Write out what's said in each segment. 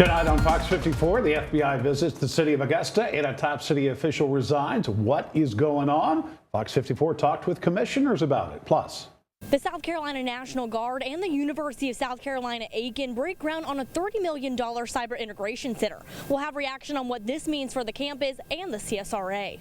Tonight on Fox 54, the FBI visits the city of Augusta and a top city official resigns. What is going on? Fox 54 talked with commissioners about it. Plus, the South Carolina National Guard and the University of South Carolina Aiken break ground on a $30 million cyber integration center. We'll have reaction on what this means for the campus and the CSRA.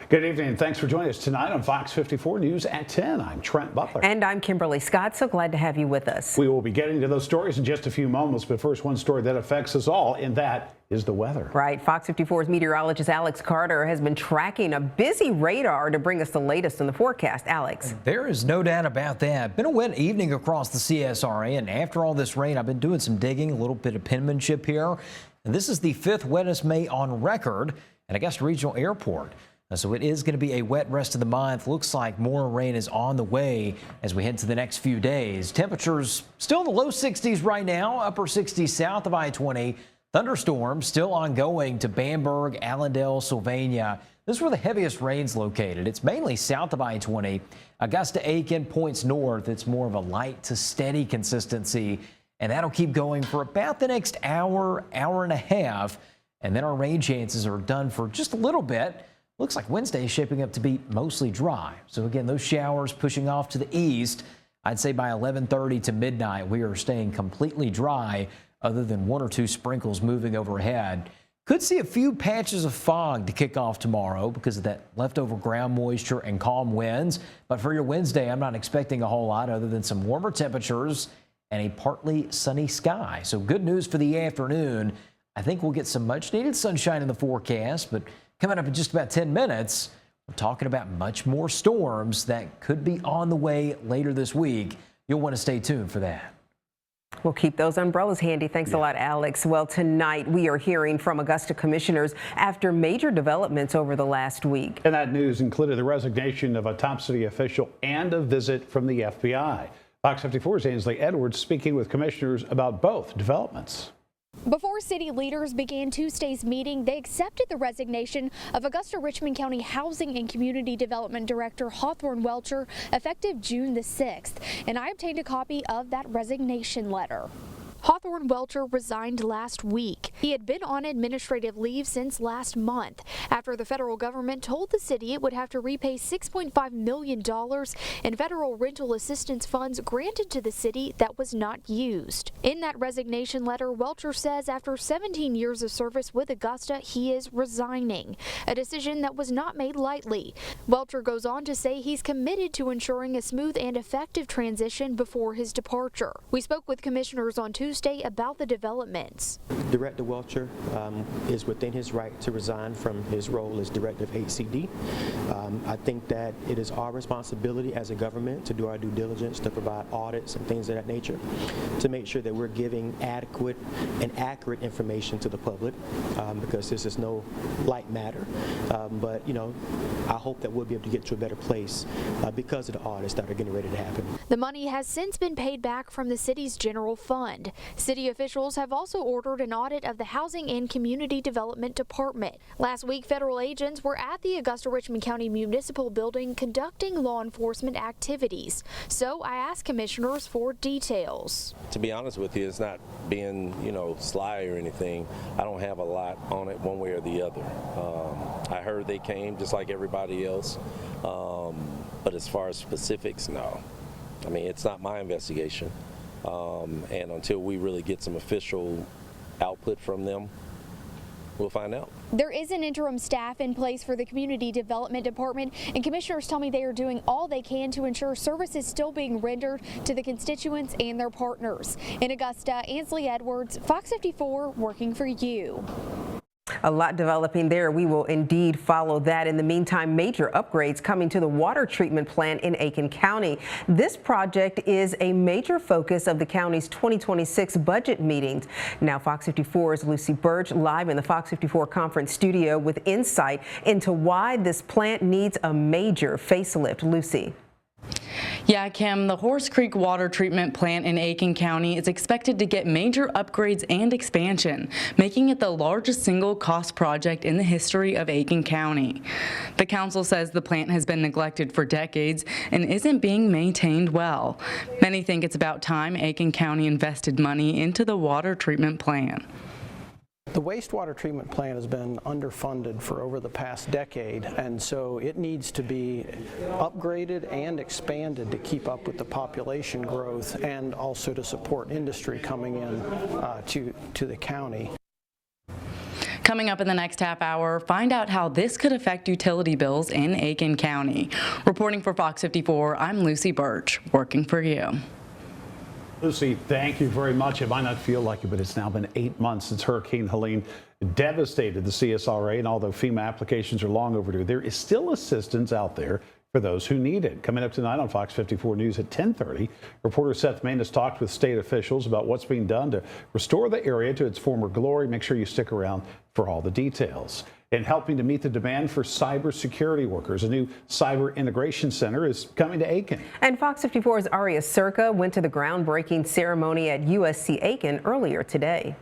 Good evening and thanks for joining us tonight on Fox 54 News at 10. I'm Trent Butler. And I'm Kimberly Scott. So glad to have you with us. We will be getting to those stories in just a few moments, but first, one story that affects us all, and that is the weather. Right. Fox 54's meteorologist Alex Carter has been tracking a busy radar to bring us the latest in the forecast. Alex. There is no doubt about that. Been a wet evening across the CSRA, and after all this rain, I've been doing some digging, a little bit of penmanship here. And this is the 5th wettest May on record at Augusta Regional Airport. So it is going to be a wet rest of the month. Looks like more rain is on the way as we head to the next few days. Temperatures still in the low 60s right now, upper 60s south of I-20. Thunderstorms still ongoing to Bamberg, Allendale, Sylvania. This is where the heaviest rain's located. It's mainly south of I-20. Augusta, Aiken points north. It's more of a light to steady consistency, and that'll keep going for about the next hour, hour and a half. And then our rain chances are done for just a little bit. Looks like Wednesday is shaping up to be mostly dry. So again, those showers pushing off to the east. I'd say by 11:30 to midnight, we are staying completely dry other than 1 or 2 sprinkles moving overhead. Could see a few patches of fog to kick off tomorrow because of that leftover ground moisture and calm winds. But for your Wednesday, I'm not expecting a whole lot other than some warmer temperatures and a partly sunny sky. So good news for the afternoon. I think we'll get some much needed sunshine in the forecast, but coming up in just about 10 minutes, we're talking about much more storms that could be on the way later this week. You'll want to stay tuned for that. We'll keep those umbrellas handy. Thanks a lot, Alex. Well, tonight we are hearing from Augusta commissioners after major developments over the last week. And that news included the resignation of a top city official and a visit from the FBI. Fox 54's Ainsley Edwards speaking with commissioners about both developments. Before city leaders began Tuesday's meeting, they accepted the resignation of Augusta-Richmond County Housing and Community Development Director Hawthorne Welcher effective June the 6th, and I obtained a copy of that resignation letter. Hawthorne Welcher resigned last week. He had been on administrative leave since last month after the federal government told the city it would have to repay $6.5 million in federal rental assistance funds granted to the city that was not used. In that resignation letter, Welcher says after 17 years of service with Augusta, he is resigning, a decision that was not made lightly. Welcher goes on to say he's committed to ensuring a smooth and effective transition before his departure. We spoke with commissioners on Tuesday about the developments. Director Welcher is within his right to resign from his role as director of HCD. I think that it is our responsibility as a government to do our due diligence, to provide audits and things of that nature, to make sure that we're giving adequate and accurate information to the public, because this is no light matter. But, you know, I hope that we'll be able to get to a better place because of the audits that are getting ready to happen. The money has since been paid back from the city's general fund. City officials have also ordered an audit of the Housing and Community Development Department. Last week, federal agents were at the Augusta-Richmond County Municipal Building conducting law enforcement activities. So I asked commissioners for details. To be honest with you, it's not being, sly or anything. I don't have a lot on it one way or the other. I heard they came just like everybody else. But as far as specifics, no. I mean, it's not my investigation. And until we really get some official output from them, we'll find out. There is an interim staff in place for the Community Development Department, and commissioners tell me they are doing all they can to ensure service is still being rendered to the constituents and their partners. In Augusta, Ainsley Edwards, Fox 54, working for you. A lot developing there. We will indeed follow that. In the meantime, major upgrades coming to the water treatment plant in Aiken County. This project is a major focus of the county's 2026 budget meetings. Now, Fox 54's Lucy Birch live in the Fox 54 conference studio with insight into why this plant needs a major facelift. Lucy. Yeah, Kim, the Horse Creek Water Treatment Plant in Aiken County is expected to get major upgrades and expansion, making it the largest single cost project in the history of Aiken County. The council says the plant has been neglected for decades and isn't being maintained well. Many think it's about time Aiken County invested money into the water treatment plant. The wastewater treatment plant has been underfunded for over the past decade, and so it needs to be upgraded and expanded to keep up with the population growth and also to support industry coming in to the county. Coming up in the next half hour, find out how this could affect utility bills in Aiken County. Reporting for Fox 54, I'm Lucy Birch, working for you. Lucy, thank you very much. It might not feel like it, but it's now been 8 months since Hurricane Helene devastated the CSRA, and although FEMA applications are long overdue, there is still assistance out there for those who need it. Coming up tonight on Fox 54 News at 10:30, reporter Seth has talked with state officials about what's being done to restore the area to its former glory. Make sure you stick around for all the details. And helping to meet the demand for cybersecurity workers, a new cyber integration center is coming to Aiken. And Fox 54's Aria Circa went to the groundbreaking ceremony at USC Aiken earlier today.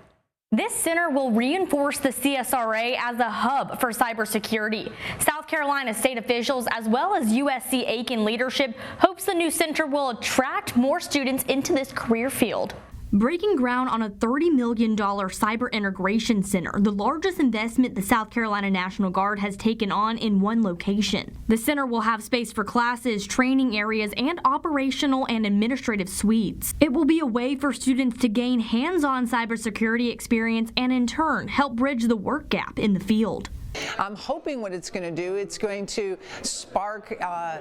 This center will reinforce the CSRA as a hub for cybersecurity. South Carolina state officials as well as USC Aiken leadership hopes the new center will attract more students into this career field. Breaking ground on a $30 million cyber integration center, the largest investment the South Carolina National Guard has taken on in one location. The center will have space for classes, training areas, and operational and administrative suites. It will be a way for students to gain hands-on cybersecurity experience and in turn help bridge the work gap in the field. I'm hoping what it's going to do, it's going to spark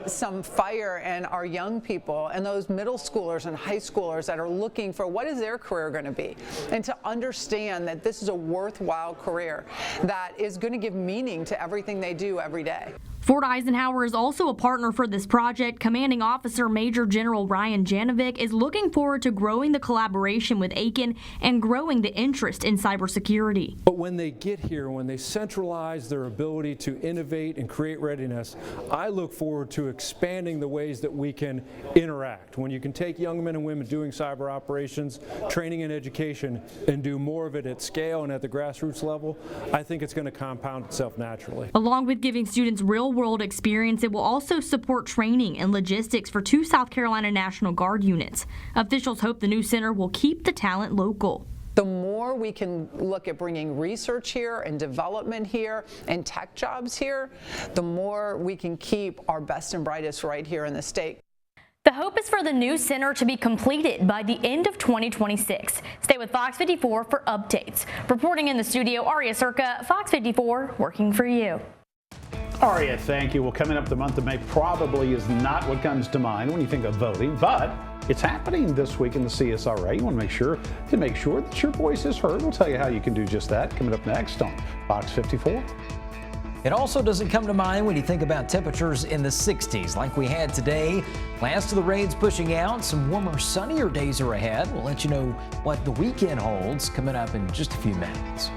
some fire in our young people and those middle schoolers and high schoolers that are looking for what is their career going to be, and to understand that this is a worthwhile career that is going to give meaning to everything they do every day. Fort Eisenhower is also a partner for this project. Commanding Officer Major General Ryan Janovic is looking forward to growing the collaboration with Aiken and growing the interest in cybersecurity. But when they get here, when they centralize their ability to innovate and create readiness, I look forward to expanding the ways that we can interact. When you can take young men and women doing cyber operations, training and education, and do more of it at scale and at the grassroots level, I think it's going to compound itself naturally. Along with giving students real-world experience, it will also support training and logistics for 2 South Carolina National Guard units. Officials hope the new center will keep the talent local. The more we can look at bringing research here and development here and tech jobs here, the more we can keep our best and brightest right here in the state. The hope is for the new center to be completed by the end of 2026. Stay with Fox 54 for updates. Reporting in the studio, Aria Circa, Fox 54, working for you. Aria, thank you. Well, coming up the month of May probably is not what comes to mind when you think of voting, but it's happening this week in the CSRA. You want to make sure that your voice is heard. We'll tell you how you can do just that coming up next on Fox 54. It also doesn't come to mind when you think about temperatures in the 60s like we had today. Last of the rain's pushing out. Some warmer, sunnier days are ahead. We'll let you know what the weekend holds coming up in just a few minutes.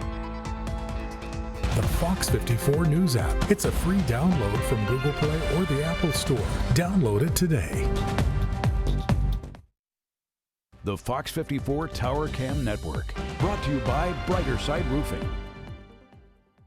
The Fox 54 News app. It's a free download from Google Play or the Apple Store. Download it today. The Fox 54 Tower Cam Network. Brought to you by Brighter Side Roofing.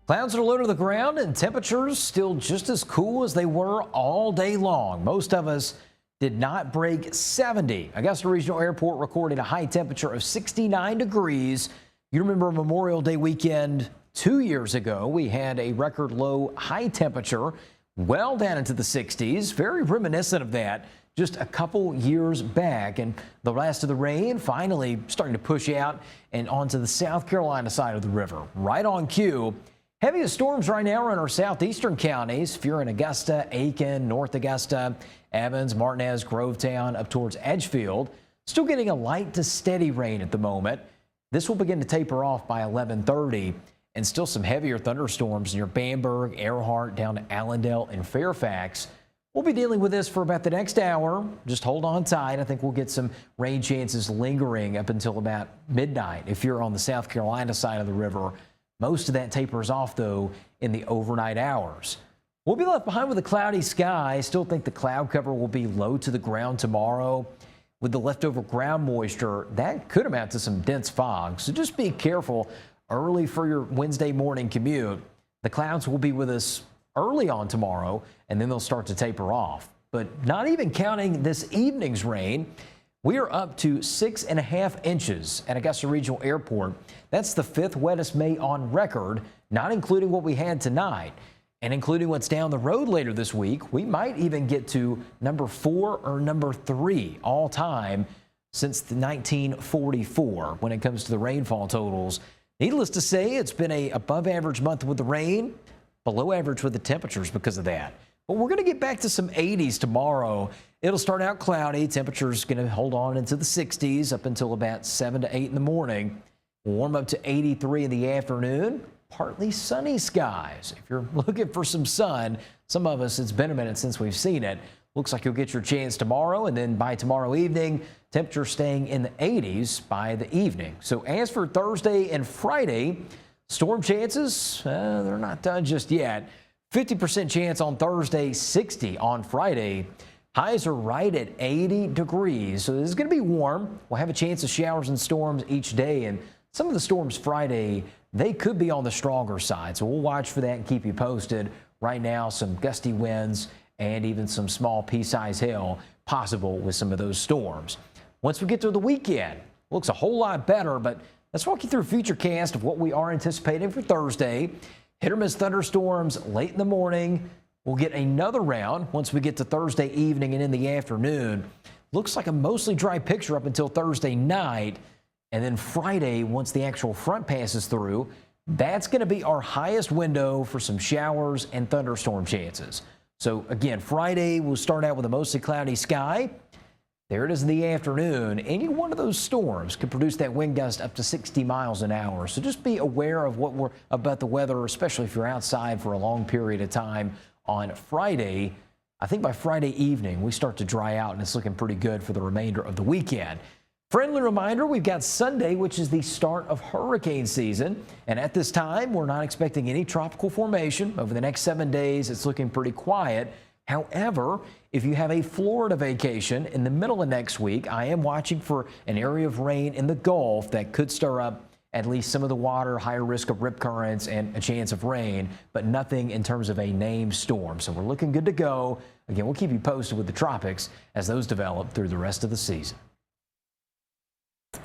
Clouds are low to the ground and temperatures still just as cool as they were all day long. Most of us did not break 70. Augusta Regional Airport recorded a high temperature of 69 degrees. You remember Memorial Day weekend 2 years ago, we had a record low high temperature well down into the 60s, very reminiscent of that just a couple years back. And the last of the rain finally starting to push out and onto the South Carolina side of the river, right on cue. Heaviest storms right now are in our southeastern counties. If you're in Augusta, Aiken, North Augusta, Evans, Martinez, Grovetown, up towards Edgefield. Still getting a light to steady rain at the moment. This will begin to taper off by 11:30. And still some heavier thunderstorms near Bamberg, Earhart, down to Allendale and Fairfax. We'll be dealing with this for about the next hour. Just hold on tight. I think we'll get some rain chances lingering up until about midnight if you're on the South Carolina side of the river. Most of that tapers off, though, in the overnight hours. We'll be left behind with a cloudy sky. Still think the cloud cover will be low to the ground tomorrow. With the leftover ground moisture, that could amount to some dense fog. So just be careful early for your Wednesday morning commute. The clouds will be with us early on tomorrow, and then they'll start to taper off. But not even counting this evening's rain, We are up to 6.5 inches at Augusta Regional Airport. That's the 5th wettest May on record, not including what we had tonight. And including what's down the road later this week, we might even get to number 4 or number 3 all time since the 1944 when it comes to the rainfall totals. Needless to say, it's been a above average month with the rain, below average with the temperatures because of that. But we're going to get back to some 80s tomorrow. It'll start out cloudy. Temperatures going to hold on into the 60s up until about 7 to 8 in the morning. Warm up to 83 in the afternoon. Partly sunny skies. If you're looking for some sun, some of us, it's been a minute since we've seen it. Looks like you'll get your chance tomorrow, and then by tomorrow evening, temperatures staying in the 80s by the evening. So as for Thursday and Friday, storm chances, they're not done just yet. 50% chance on Thursday, 60 on Friday. Highs are right at 80 degrees, so this is going to be warm. We'll have a chance of showers and storms each day, and some of the storms Friday, they could be on the stronger side, so we'll watch for that and keep you posted. Right now, some gusty winds and even some small pea-sized hail possible with some of those storms. Once we get to the weekend, looks a whole lot better, but let's walk you through a future cast of what we are anticipating for Thursday. Hit or miss thunderstorms late in the morning. We'll get another round once we get to Thursday evening and in the afternoon. Looks like a mostly dry picture up until Thursday night. And then Friday, once the actual front passes through, that's going to be our highest window for some showers and thunderstorm chances. So again, Friday we'll start out with a mostly cloudy sky. There it is in the afternoon. Any one of those storms could produce that wind gust up to 60 miles an hour. So just be aware of about the weather, especially if you're outside for a long period of time on Friday. I think by Friday evening, we start to dry out and it's looking pretty good for the remainder of the weekend. Friendly reminder, we've got Sunday, which is the start of hurricane season. And at this time, we're not expecting any tropical formation. Over the next 7 days, it's looking pretty quiet. However, if you have a Florida vacation in the middle of next week, I am watching for an area of rain in the Gulf that could stir up at least some of the water, higher risk of rip currents and a chance of rain, but nothing in terms of a named storm. So we're looking good to go. Again, we'll keep you posted with the tropics as those develop through the rest of the season.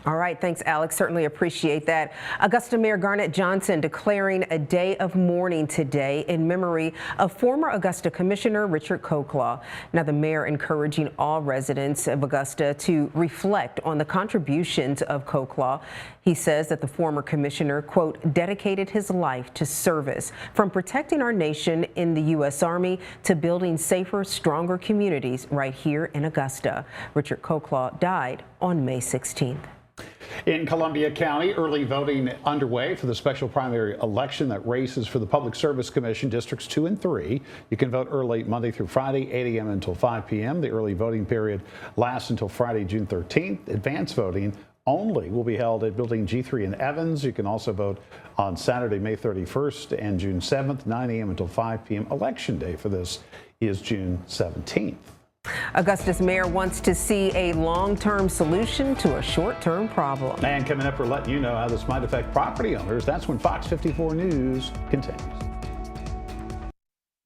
All right. Thanks, Alex. Certainly appreciate that. Augusta Mayor Garnett Johnson declaring a day of mourning today in memory of former Augusta Commissioner Richard Coklaw. Now, the mayor encouraging all residents of Augusta to reflect on the contributions of Coklaw. He says that the former commissioner, quote, dedicated his life to service, from protecting our nation in the U.S. Army to building safer, stronger communities right here in Augusta. Richard Coklaw died on May 16th. In Columbia County, early voting underway for the special primary election that races for the Public Service Commission Districts 2 and 3. You can vote early Monday through Friday, 8 a.m. until 5 p.m. The early voting period lasts until Friday, June 13th. Advance voting only will be held at Building G3 in Evans. You can also vote on Saturday, May 31st and June 7th, 9 a.m. until 5 p.m. Election day for this is June 17th. Augusta's mayor wants to see a long-term solution to a short-term problem. And coming up, we're letting you know how this might affect property owners. That's when Fox 54 News continues.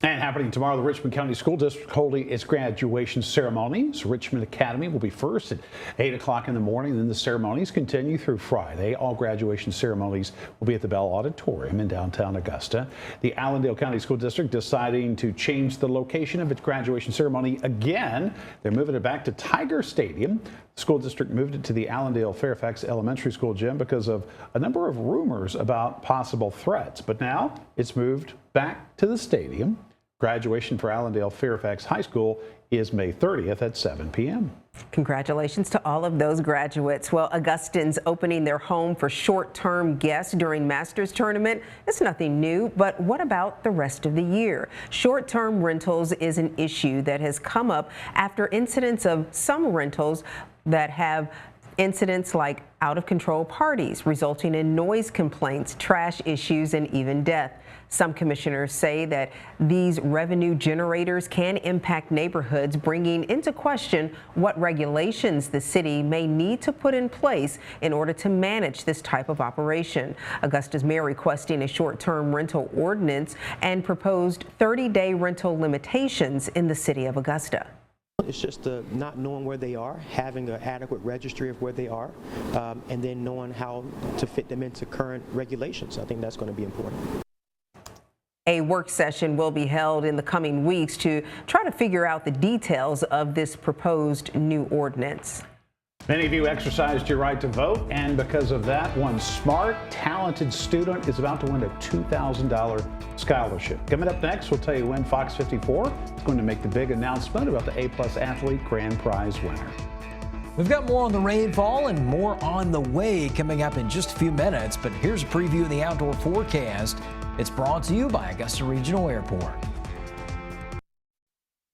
And happening tomorrow, the Richmond County School District holding its graduation ceremonies. Richmond Academy will be first at 8 o'clock in the morning. Then the ceremonies continue through Friday. All graduation ceremonies will be at the Bell Auditorium in downtown Augusta. The Allendale County School District deciding to change the location of its graduation ceremony again. They're moving it back to Tiger Stadium. The school district moved it to the Allendale Fairfax Elementary School gym because of a number of rumors about possible threats. But now it's moved back to the stadium. Graduation for Allendale Fairfax High School is May 30th at 7 p.m. Congratulations to all of those graduates. Well, Augustans opening their home for short-term guests during Masters tournament is nothing new, but what about the rest of the year? Short-term rentals is an issue that has come up after incidents of some rentals that have incidents like out-of-control parties resulting in noise complaints, trash issues, and even death. Some commissioners say that these revenue generators can impact neighborhoods, bringing into question what regulations the city may need to put in place in order to manage this type of operation. Augusta's mayor requesting a short-term rental ordinance and proposed 30-day rental limitations in the city of Augusta. It's just not knowing where they are, having an adequate registry of where they are, and then knowing how to fit them into current regulations. I think that's going to be important. A work session will be held in the coming weeks to try to figure out the details of this proposed new ordinance. Many of you exercised your right to vote, and because of that, one smart, talented student is about to win a $2,000 scholarship. Coming up next, we'll tell you when Fox 54 is going to make the big announcement about the A-plus athlete grand prize winner. We've got more on the rainfall and more on the way coming up in just a few minutes, but here's a preview of the outdoor forecast. It's brought to you by Augusta Regional Airport.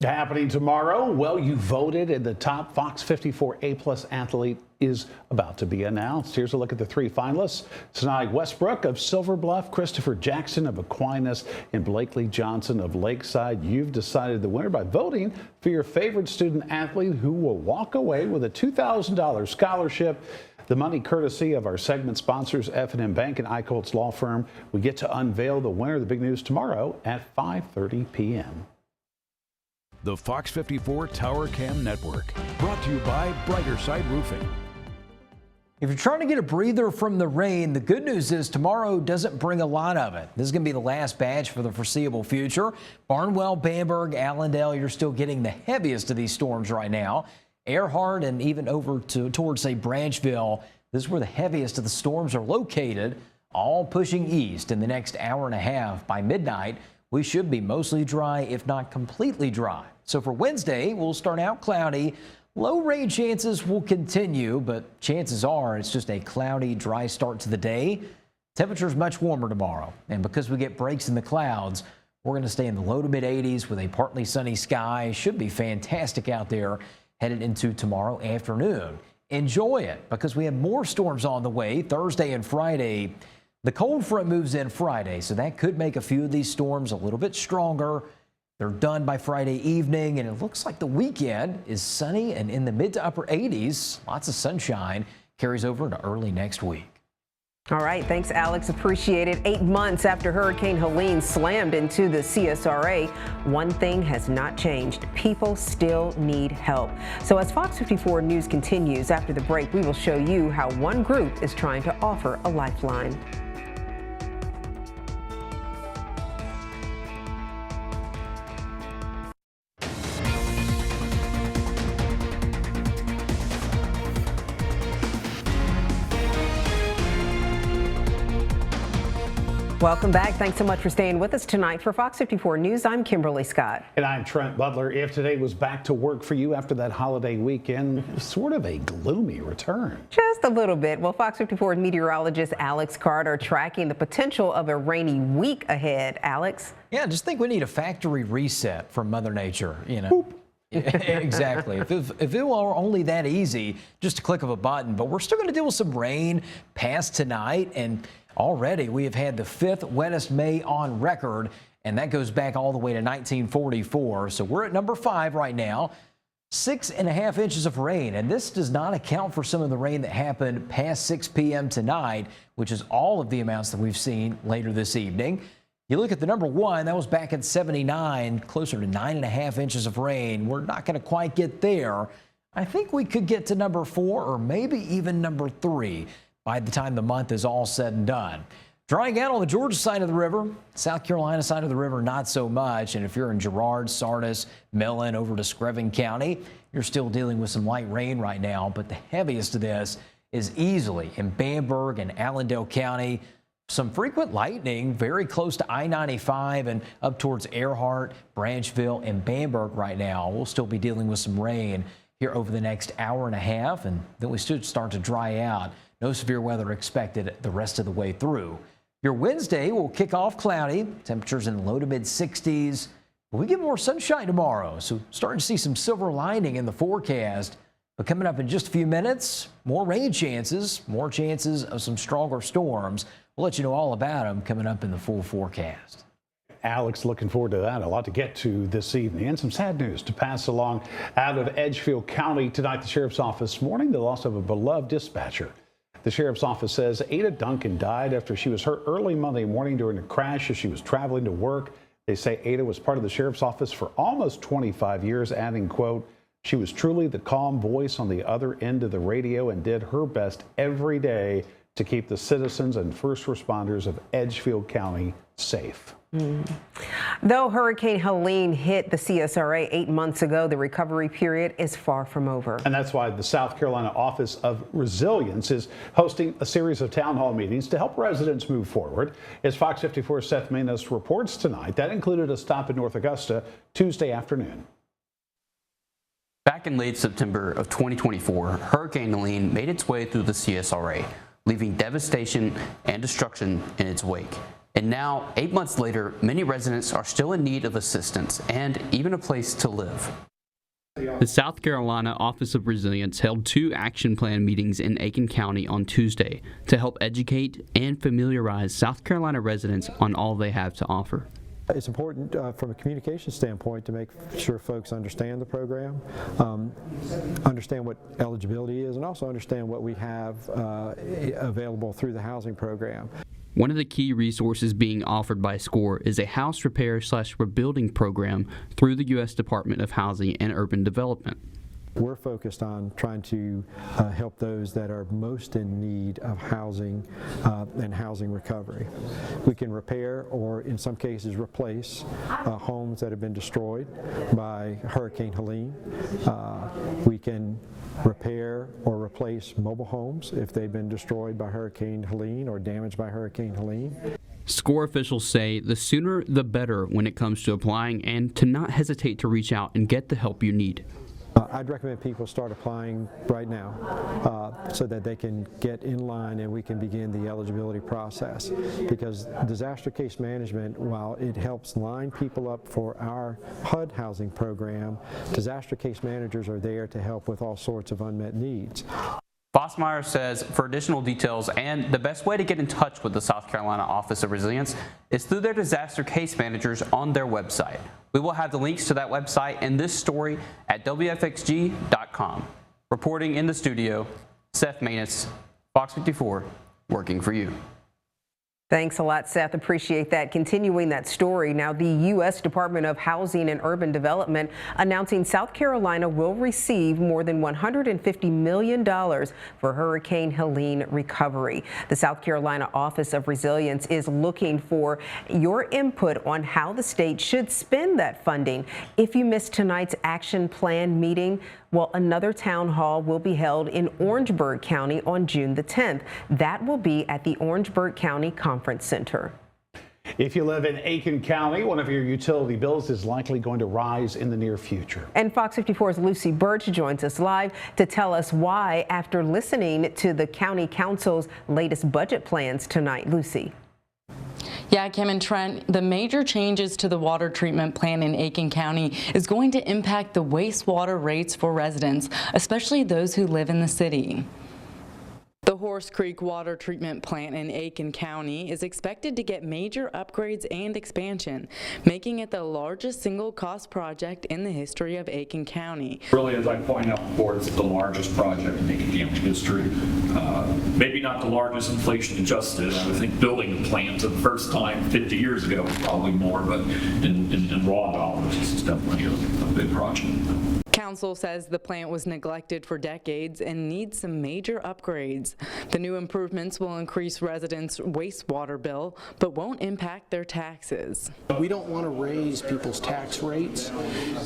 Happening tomorrow, well, you voted, and the top Fox 54 A-plus athlete is about to be announced. Here's a look at the three finalists. Sanai Westbrook of Silver Bluff, Christopher Jackson of Aquinas, and Blakely Johnson of Lakeside. You've decided the winner by voting for your favorite student athlete, who will walk away with a $2,000 scholarship. The money courtesy of our segment sponsors, F&M Bank and Eichholtz Law Firm. We get to unveil the winner of the big news tomorrow at 5:30 p.m. The Fox 54 Tower Cam Network, brought to you by Brighter Side Roofing. If you're trying to get a breather from the rain, the good news is tomorrow doesn't bring a lot of it. This is going to be the last batch for the foreseeable future. Barnwell, Bamberg, Allendale, you're still getting the heaviest of these storms right now. Earhart and even over towards, say, Branchville, this is where the heaviest of the storms are located, all pushing east in the next hour and a half. By midnight, we should be mostly dry, if not completely dry. So for Wednesday, we'll start out cloudy. Low rain chances will continue, but chances are it's just a cloudy, dry start to the day. Temperatures much warmer tomorrow. And because we get breaks in the clouds, we're going to stay in the low to mid 80s with a partly sunny sky. Should be fantastic out there headed into tomorrow afternoon. Enjoy it because we have more storms on the way Thursday and Friday. The cold front moves in Friday, so that could make a few of these storms a little bit stronger. They're done by Friday evening, and it looks like the weekend is sunny and in the mid to upper 80s. Lots of sunshine carries over into early next week. All right, thanks, Alex. Appreciate it. 8 months after Hurricane Helene slammed into the CSRA, one thing has not changed. People still need help. So as Fox 54 News continues after the break, we will show you how one group is trying to offer a lifeline. Welcome back. Thanks so much for staying with us tonight. For Fox 54 News, I'm Kimberly Scott. And I'm Trent Butler. If today was back to work for you after that holiday weekend, sort of a gloomy return. Just a little bit. Well, Fox 54 meteorologist Alex Carter tracking the potential of a rainy week ahead. Alex? Yeah, just think we need a factory reset from Mother Nature, you know. Boop. Exactly. If it were only that easy, just a click of a button. But we're still going to deal with some rain past tonight, and already we have had the 5th wettest May on record, and that goes back all the way to 1944. So we're at number 5 right now. 6.5 inches of rain, and this does not account for some of the rain that happened past 6 p.m. tonight, which is all of the amounts that we've seen later this evening. You look at the number 1, that was back at 79, closer to 9.5 inches of rain. We're not going to quite get there. I think we could get to number 4 or maybe even number 3 by the time the month is all said and done. Drying out on the Georgia side of the river, South Carolina side of the river, not so much. And if you're in Girard, Sardis, Mellon, over to Screven County, you're still dealing with some light rain right now. But the heaviest of this is easily in Bamberg and Allendale County. Some frequent lightning very close to I-95 and up towards Earhart, Branchville, and Bamberg right now. We'll still be dealing with some rain here over the next hour and a half, and then we should start to dry out. No severe weather expected the rest of the way through. Your Wednesday will kick off cloudy, temperatures in the low to mid 60s. We get more sunshine tomorrow, so starting to see some silver lining in the forecast. But coming up in just a few minutes, more rain chances, more chances of some stronger storms. We'll let you know all about them coming up in the full forecast. Alex, looking forward to that. A lot to get to this evening, and some sad news to pass along out of Edgefield County tonight. The sheriff's office mourning the loss of a beloved dispatcher. The sheriff's office says Ada Duncan died after she was hurt early Monday morning during a crash as she was traveling to work. They say Ada was part of the sheriff's office for almost 25 years, adding, quote, She was truly the calm voice on the other end of the radio and did her best every day to keep the citizens and first responders of Edgefield County safe. Though Hurricane Helene hit the CSRA 8 months ago, the recovery period is far from over. And that's why the South Carolina Office of Resilience is hosting a series of town hall meetings to help residents move forward. As Fox 54's Seth Manis reports tonight, that included a stop in North Augusta Tuesday afternoon. Back in late September of 2024, Hurricane Helene made its way through the CSRA, leaving devastation and destruction in its wake. And now, 8 months later, many residents are still in need of assistance and even a place to live. The South Carolina Office of Resilience held 2 action plan meetings in Aiken County on Tuesday to help educate and familiarize South Carolina residents on all they have to offer. It's important from a communication standpoint to make sure folks understand the program, understand what eligibility is, and also understand what we have available through the housing program. One of the key resources being offered by SCORE is a house repair/rebuilding program through the U.S. Department of Housing and Urban Development. We're focused on trying to help those that are most in need of housing and housing recovery. We can repair or in some cases replace homes that have been destroyed by Hurricane Helene. We can repair or replace mobile homes if they've been destroyed by Hurricane Helene or damaged by Hurricane Helene. SCORE officials say the sooner the better when it comes to applying, and to not hesitate to reach out and get the help you need. I'd recommend people start applying right now so that they can get in line and we can begin the eligibility process. Because disaster case management, while it helps line people up for our HUD housing program, disaster case managers are there to help with all sorts of unmet needs. Fossmeyer says for additional details and the best way to get in touch with the South Carolina Office of Resilience is through their disaster case managers on their website. We will have the links to that website in this story at WFXG.com. Reporting in the studio, Seth Manis, Fox 54, working for you. Thanks a lot, Seth. Appreciate that. Continuing that story, now the U.S. Department of Housing and Urban Development announcing South Carolina will receive more than $150 million for Hurricane Helene recovery. The South Carolina Office of Resilience is looking for your input on how the state should spend that funding. If you missed tonight's action plan meeting, well, another town hall will be held in Orangeburg County on June the 10th. That will be at the Orangeburg County Conference Center. If you live in Aiken County, one of your utility bills is likely going to rise in the near future. And Fox 54's Lucy Birch joins us live to tell us why after listening to the County Council's latest budget plans tonight. Lucy. Yeah, Kim and Trent, the major changes to the water treatment plan in Aiken County is going to impact the wastewater rates for residents, especially those who live in the city. The Horse Creek Water Treatment Plant in Aiken County is expected to get major upgrades and expansion, making it the largest single-cost project in the history of Aiken County. Really, as I point out before, it's the largest project in Aiken County history. Maybe not the largest inflation-adjusted. I would think building the plant for the first time 50 years ago was probably more, but in raw dollars, this is definitely a big project. Council says the plant was neglected for decades and needs some major upgrades. The new improvements will increase residents' wastewater bill, but won't impact their taxes. We don't want to raise people's tax rates.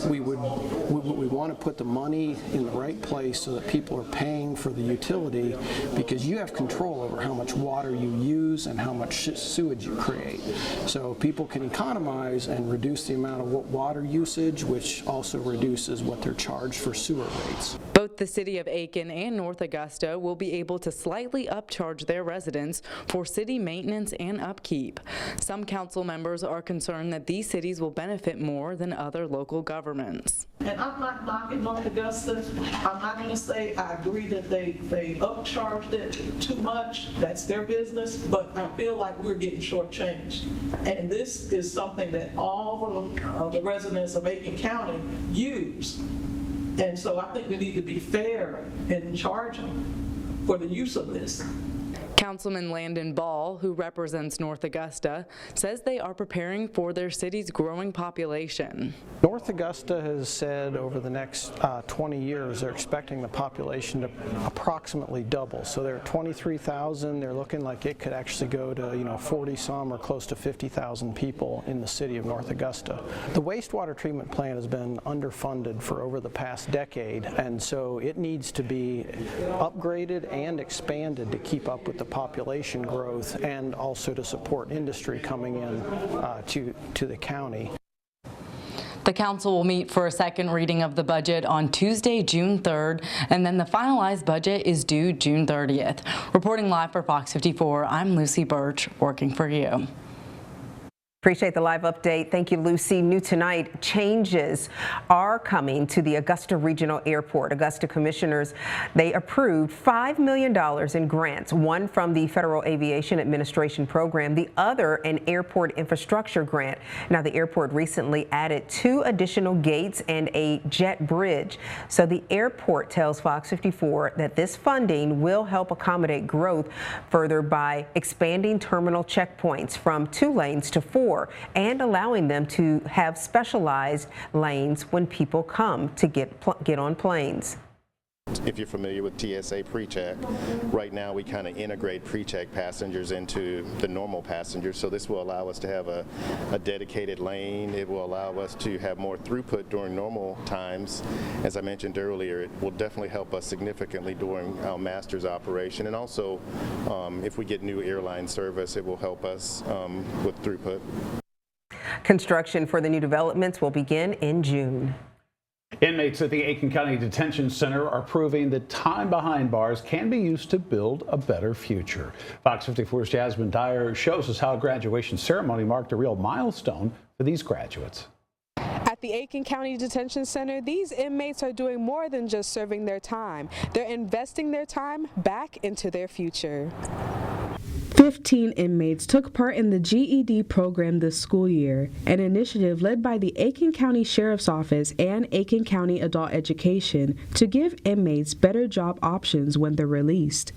We want to put the money in the right place so that people are paying for the utility, because you have control over how much water you use and how much sewage you create. So people can economize and reduce the amount of water usage, which also reduces what they're charged for sewer rates. Both the city of Aiken and North Augusta will be able to slightly upcharge their residents for city maintenance and upkeep. Some council members are concerned that these cities will benefit more than other local governments. And I'm not knocking North Augusta. I'm not going to say I agree that they upcharged it too much. That's their business. But I feel like we're getting shortchanged. And this is something that all of the residents of Aiken County use. And so I think we need to be fair in charging for the use of this. Councilman Landon Ball, who represents North Augusta, says they are preparing for their city's growing population. North Augusta has said over the next 20 years they're expecting the population to approximately double. So they're at 23,000. They're looking like it could actually go to 40 some or close to 50,000 people in the city of North Augusta. The wastewater treatment plant has been underfunded for over the past decade, and so it needs to be upgraded and expanded to keep up with the population growth and also to support industry coming in to the county. The council will meet for a second reading of the budget on Tuesday, June 3rd, and then the finalized budget is due June 30th. Reporting live for Fox 54, I'm Lucy Birch, working for you. Appreciate the live update. Thank you, Lucy. New tonight, changes are coming to the Augusta Regional Airport. Augusta commissioners, they approved $5 million in grants, one from the Federal Aviation Administration program, the other an airport infrastructure grant. Now, the airport recently added 2 additional gates and a jet bridge. So the airport tells Fox 54 that this funding will help accommodate growth further by expanding terminal checkpoints from 2 lanes to 4. And allowing them to have specialized lanes when people come to get on planes. If you're familiar with TSA PreCheck, right now we kind of integrate PreCheck passengers into the normal passengers, so this will allow us to have a dedicated lane. It will allow us to have more throughput during normal times. As I mentioned earlier, it will definitely help us significantly during our master's operation, and also if we get new airline service, it will help us with throughput. Construction for the new developments will begin in June. Inmates at the Aiken County Detention Center are proving that time behind bars can be used to build a better future. Fox 54's Jasmine Dyer shows us how a graduation ceremony marked a real milestone for these graduates. At the Aiken County Detention Center, these inmates are doing more than just serving their time. They're investing their time back into their future. 15 inmates took part in the GED program this school year, an initiative led by the Aiken County Sheriff's Office and Aiken County Adult Education to give inmates better job options when they're released.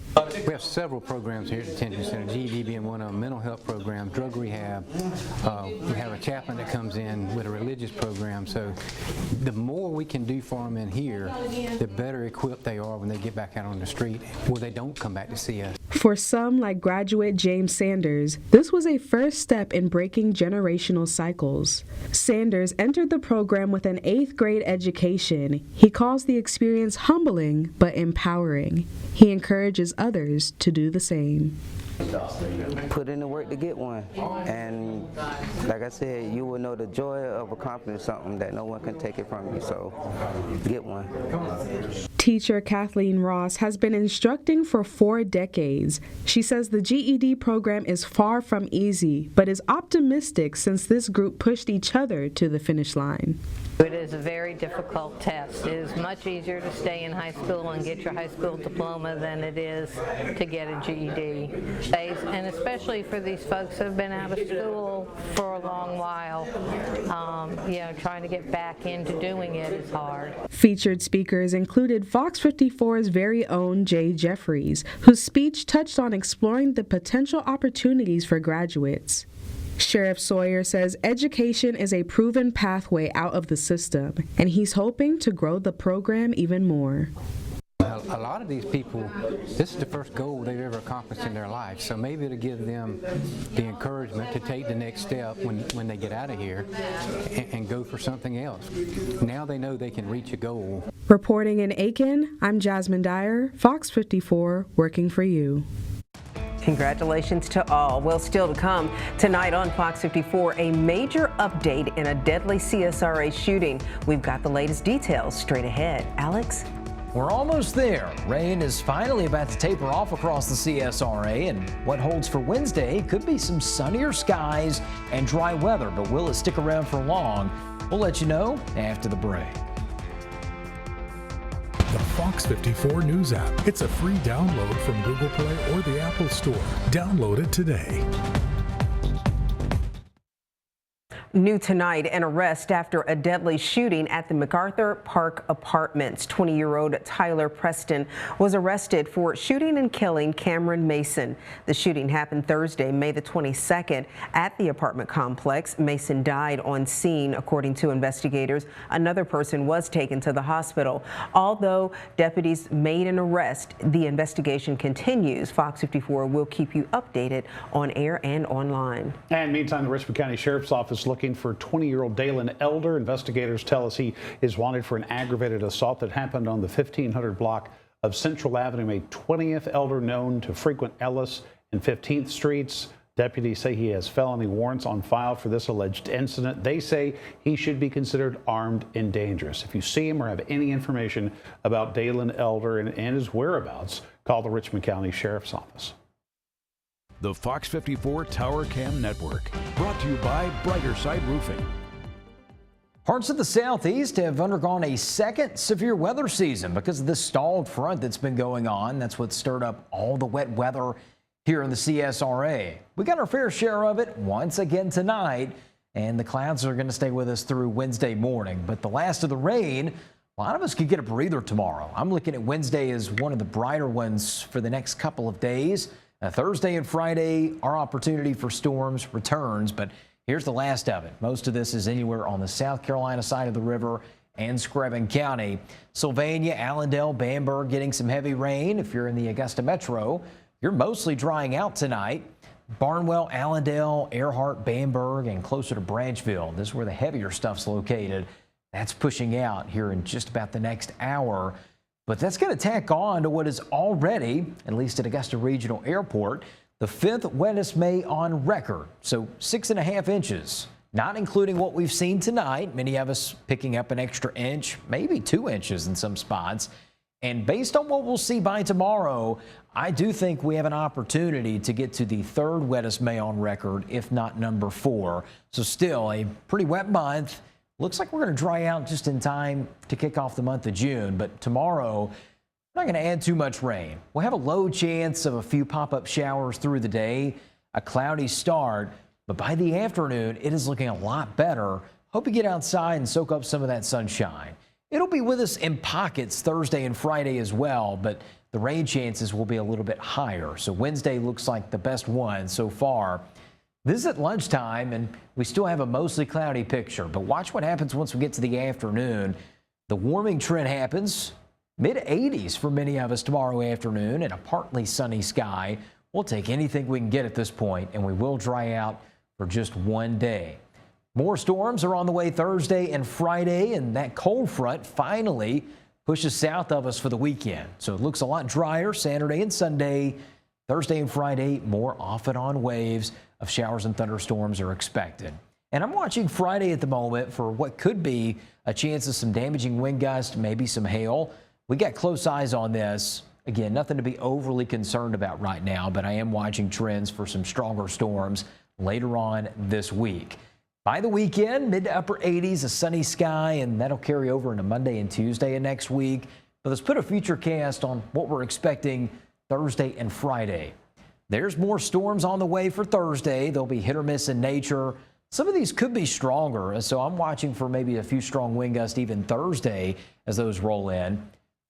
We have several programs here at the Detention Center, GED being one of them, mental health program, drug rehab. We have a chaplain that comes in with a religious program, so the more we can do for them in here, the better equipped they are when they get back out on the street, where they don't come back to see us. For some, like graduate James Sanders, this was a first step in breaking generational cycles. Sanders entered the program with an 8th grade education. He calls the experience humbling but empowering. He encourages others to do the same. Put in the work to get one, and like I said, you will know the joy of accomplishing something that no one can take it from you, so get one. Teacher Kathleen Ross has been instructing for 4 decades. She says the GED program is far from easy, but is optimistic since this group pushed each other to the finish line. It is a very difficult test. It is much easier to stay in high school and get your high school diploma than it is to get a GED. And especially for these folks who have been out of school for a long while, trying to get back into doing it is hard. Featured speakers included Fox 54's very own Jay Jeffries, whose speech touched on exploring the potential opportunities for graduates. Sheriff Sawyer says education is a proven pathway out of the system, and he's hoping to grow the program even more. A lot of these people, this is the first goal they've ever accomplished in their life, so maybe it'll give them the encouragement to take the next step when they get out of here and go for something else. Now they know they can reach a goal. Reporting in Aiken, I'm Jasmine Dyer, Fox 54, working for you. Congratulations to all. Well, still to come tonight on Fox 54, a major update in a deadly CSRA shooting. We've got the latest details straight ahead. Alex? We're almost there. Rain is finally about to taper off across the CSRA, and what holds for Wednesday could be some sunnier skies and dry weather, but will it stick around for long? We'll let you know after the break. The Fox 54 News app. It's a free download from Google Play or the Apple Store. Download it today. New tonight, an arrest after a deadly shooting at the MacArthur Park Apartments. 20-year-old Tyler Preston was arrested for shooting and killing Cameron Mason. The shooting happened Thursday, May the 22nd, at the apartment complex. Mason died on scene, according to investigators. Another person was taken to the hospital. Although deputies made an arrest, the investigation continues. Fox 54 will keep you updated on air and online. And meantime, the Richmond County Sheriff's Office looking for 20-year-old Dalen Elder. Investigators tell us he is wanted for an aggravated assault that happened on the 1500 block of Central Avenue, May 20th. Elder, known to frequent Ellis and 15th Streets. Deputies say he has felony warrants on file for this alleged incident. They say he should be considered armed and dangerous. If you see him or have any information about Dalen Elder and his whereabouts, call the Richmond County Sheriff's Office. The Fox 54 Tower Cam Network, brought to you by Brighter Side Roofing. Parts of the southeast have undergone a second severe weather season because of this stalled front that's been going on. That's what stirred up all the wet weather here in the CSRA. We got our fair share of it once again tonight, and the clouds are going to stay with us through Wednesday morning. But the last of the rain, a lot of us could get a breather tomorrow. I'm looking at Wednesday as one of the brighter ones for the next couple of days. Thursday and Friday, our opportunity for storms returns, but here's the last of it. Most of this is anywhere on the South Carolina side of the river and Screven County. Sylvania, Allendale, Bamberg getting some heavy rain. If you're in the Augusta metro, you're mostly drying out tonight. Barnwell, Allendale, Earhart, Bamberg, and closer to Branchville. This is where the heavier stuff's located. That's pushing out here in just about the next hour. But that's going to tack on to what is already, at least at Augusta Regional Airport, the 5th wettest May on record. So 6.5 inches, not including what we've seen tonight. Many of us picking up an extra inch, maybe 2 inches in some spots. And based on what we'll see by tomorrow, I do think we have an opportunity to get to the 3rd wettest May on record, if not number 4. So still a pretty wet month. Looks like we're going to dry out just in time to kick off the month of June. But tomorrow, we're not going to add too much rain. We'll have a low chance of a few pop-up showers through the day, a cloudy start. But by the afternoon, it is looking a lot better. Hope you get outside and soak up some of that sunshine. It'll be with us in pockets Thursday and Friday as well, but the rain chances will be a little bit higher. So Wednesday looks like the best one so far. This is at lunchtime, and we still have a mostly cloudy picture, but watch what happens once we get to the afternoon. The warming trend happens. Mid-80s for many of us tomorrow afternoon and a partly sunny sky. We'll take anything we can get at this point, and we will dry out for just one day. More storms are on the way Thursday and Friday, and that cold front finally pushes south of us for the weekend. So it looks a lot drier Saturday and Sunday. Thursday and Friday, more off and on waves of showers and thunderstorms are expected. And I'm watching Friday at the moment for what could be a chance of some damaging wind gusts, maybe some hail. We got close eyes on this. Again, nothing to be overly concerned about right now, but I am watching trends for some stronger storms later on this week. By the weekend, mid to upper 80s, a sunny sky, and that'll carry over into Monday and Tuesday of next week. But let's put a future cast on what we're expecting Thursday and Friday. There's more storms on the way for Thursday. They'll be hit or miss in nature. Some of these could be stronger, so I'm watching for maybe a few strong wind gusts even Thursday as those roll in.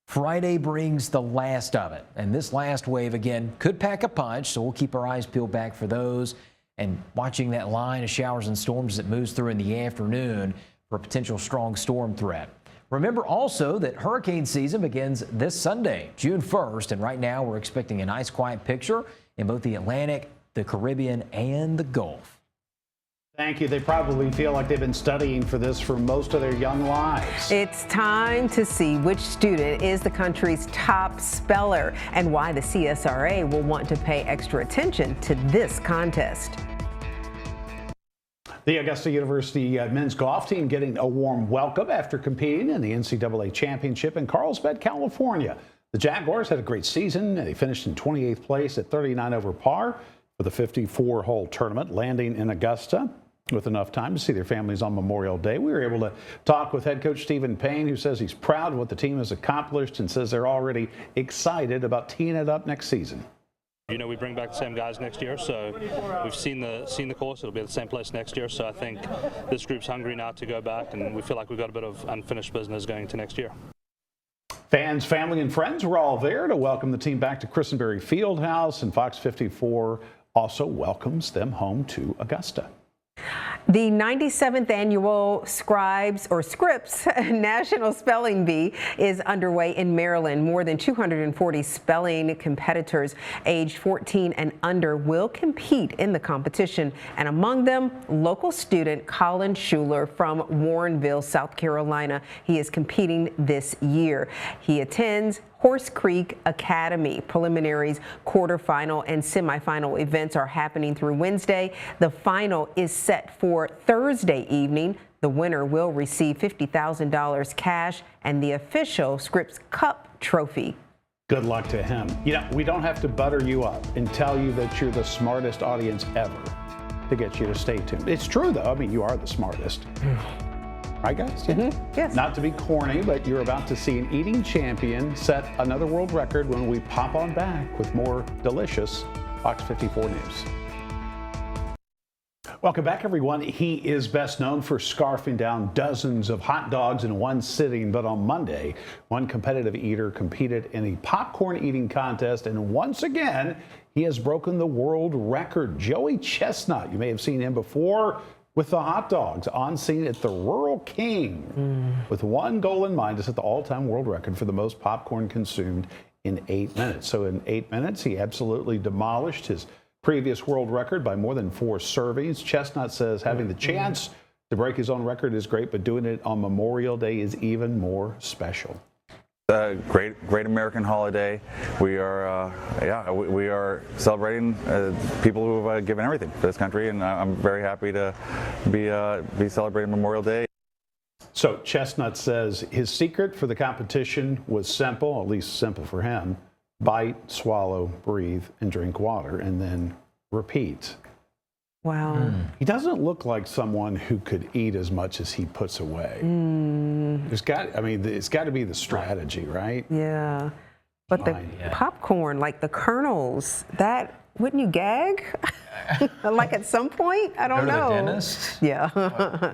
Friday brings the last of it, and this last wave, again, could pack a punch, so we'll keep our eyes peeled back for those and watching that line of showers and storms that moves through in the afternoon for a potential strong storm threat. Remember also that hurricane season begins this Sunday, June 1st, and right now we're expecting a nice quiet picture in both the Atlantic, the Caribbean, and the Gulf. Thank you. They probably feel like they've been studying for this for most of their young lives. It's time to see which student is the country's top speller and why the CSRA will want to pay extra attention to this contest. The Augusta University men's golf team getting a warm welcome after competing in the NCAA championship in Carlsbad, California. The Jaguars had a great season. They finished in 28th place at 39 over par for the 54-hole tournament, landing in Augusta with enough time to see their families on Memorial Day. We were able to talk with head coach Stephen Payne, who says he's proud of what the team has accomplished and says they're already excited about teeing it up next season. You know, we bring back the same guys next year, so we've seen the course. It'll be at the same place next year. So I think this group's hungry now to go back, and we feel like we've got a bit of unfinished business going into next year. Fans, family, and friends were all there to welcome the team back to Christenberry Fieldhouse, and Fox 54 also welcomes them home to Augusta. The 97th annual Scripps National Spelling Bee is underway in Maryland. More than 240 spelling competitors aged 14 and under will compete in the competition, and among them, local student Colin Schuler from Warrenville, South Carolina. He is competing this year. He attends Horse Creek Academy. Preliminaries, quarterfinal, and semifinal events are happening through Wednesday. The final is set for Thursday evening. The winner will receive $50,000 cash and the official Scripps Cup trophy. Good luck to him. You know, we don't have to butter you up and tell you that you're the smartest audience ever to get you to stay tuned. It's true, though. I mean, you are the smartest. Right, guys? Yeah. Yes. Not to be corny, but you're about to see an eating champion set another world record when we pop on back with more delicious Fox 54 news. Welcome back, everyone. He is best known for scarfing down dozens of hot dogs in one sitting, but on Monday, one competitive eater competed in a popcorn eating contest, and once again, he has broken the world record. Joey Chestnut, you may have seen him before with the hot dogs on scene at the Rural King with one goal in mind to set the all-time world record for the most popcorn consumed in 8 minutes. So in 8 minutes, he absolutely demolished his previous world record by more than 4 servings. Chestnut says having the chance to break his own record is great, but doing it on Memorial Day is even more special. Great American holiday. We are, we are celebrating people who have given everything for this country, and I'm very happy to be celebrating Memorial Day. So Chestnut says his secret for the competition was simple, at least simple for him: bite, swallow, breathe, and drink water, and then repeat. Wow. He doesn't look like someone who could eat as much as he puts away. It's got to be the strategy, right? Yeah. But the popcorn, like the kernels, that, wouldn't you gag? Like at some point? I don't know. Go to the dentist? Yeah.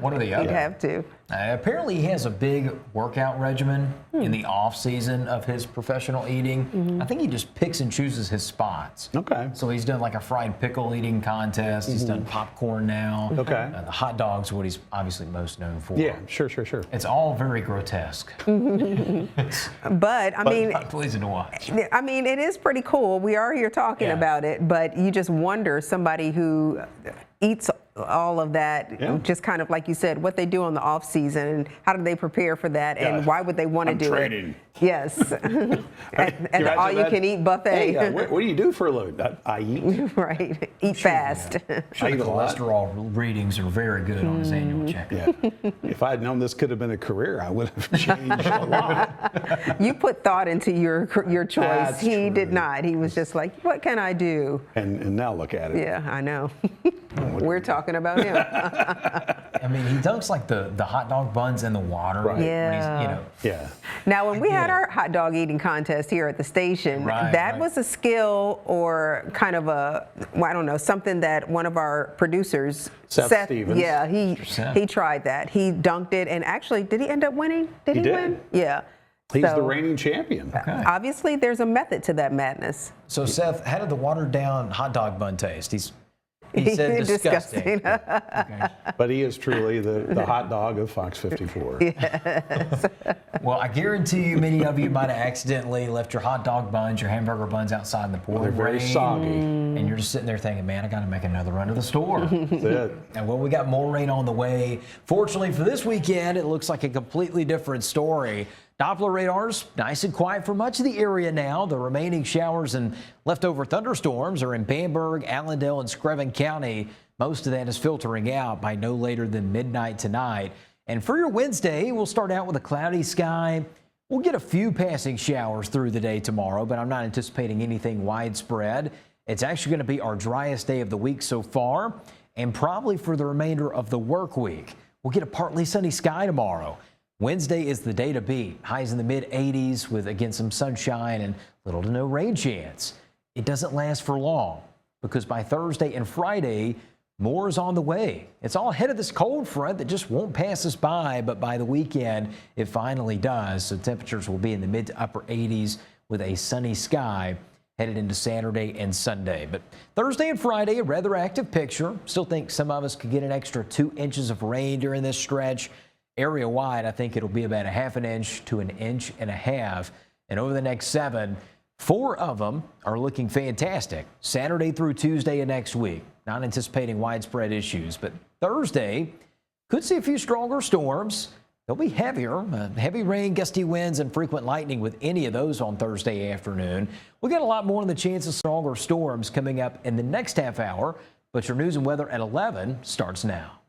One or the other. You'd have to. Apparently, he has a big workout regimen in the off season of his professional eating. I think he just picks and chooses his spots. Okay. So he's done like a fried pickle eating contest. He's done popcorn now. Okay. The hot dogs are what he's obviously most known for. Yeah, sure. It's all very grotesque. But I mean, not pleasing to watch. I mean, it is pretty cool. We are here talking about it, but you just wonder, somebody who eats all of that, just kind of like you said, what they do on the off season and how do they prepare for that, and why would they want to do training. it? Yes. and the all-you-can-eat buffet. Hey, what do you do for a living? I eat. Right. Eat fast. Sure, the cholesterol readings are very good on his annual checkup. Yeah. If I had known this could have been a career, I would have changed a lot. You put thought into your choice. That's he did not. He was just like, what can I do? And now look at it. Yeah, I know. We're talking about him. I mean, he dunks like the hot dog buns in the water. Right. Yeah. Yeah. Now, when we had our hot dog eating contest here at the station, that was a skill or kind of a, I don't know, something that one of our producers, Seth Stevens. Yeah, he tried that. He dunked it, and actually, did he end up winning? Did he win? Yeah. He's the reigning champion. Okay. Obviously, there's a method to that madness. So, Seth, how did the watered down hot dog bun taste? He said disgusting. Okay. But he is truly the hot dog of Fox 54. Yes. Well, I guarantee you many of you might have accidentally left your hot dog buns, your hamburger buns outside in the pouring rain. They're very soggy. And you're just sitting there thinking, man, I got to make another run to the store. That's it. And well, we got more rain on the way. Fortunately for this weekend, it looks like a completely different story. Doppler radars nice and quiet for much of the area now. The remaining showers and leftover thunderstorms are in Bamberg, Allendale, and Screven County. Most of that is filtering out by no later than midnight tonight. And for your Wednesday, we'll start out with a cloudy sky. We'll get a few passing showers through the day tomorrow, but I'm not anticipating anything widespread. It's actually going to be our driest day of the week so far, and probably for the remainder of the work week. We'll get a partly sunny sky tomorrow. Wednesday is the day to beat. Highs in the mid-80s with, again, some sunshine and little to no rain chance. it doesn't last for long because by Thursday and Friday, more is on the way. It's all ahead of this cold front that just won't pass us by, but by the weekend, it finally does. So temperatures will be in the mid to upper 80s with a sunny sky headed into Saturday and Sunday. But Thursday and Friday, a rather active picture. Still think some of us could get an extra 2 inches of rain during this stretch. Area wide, I think it'll be about a ½ inch to 1.5 inches. And over the next 7, 4 of them are looking fantastic. Saturday through Tuesday of next week. Not anticipating widespread issues, but Thursday could see a few stronger storms. They'll be heavier, heavy rain, gusty winds, and frequent lightning with any of those on Thursday afternoon. We'll get a lot more on the chance of stronger storms coming up in the next half hour, but your news and weather at 11 starts now.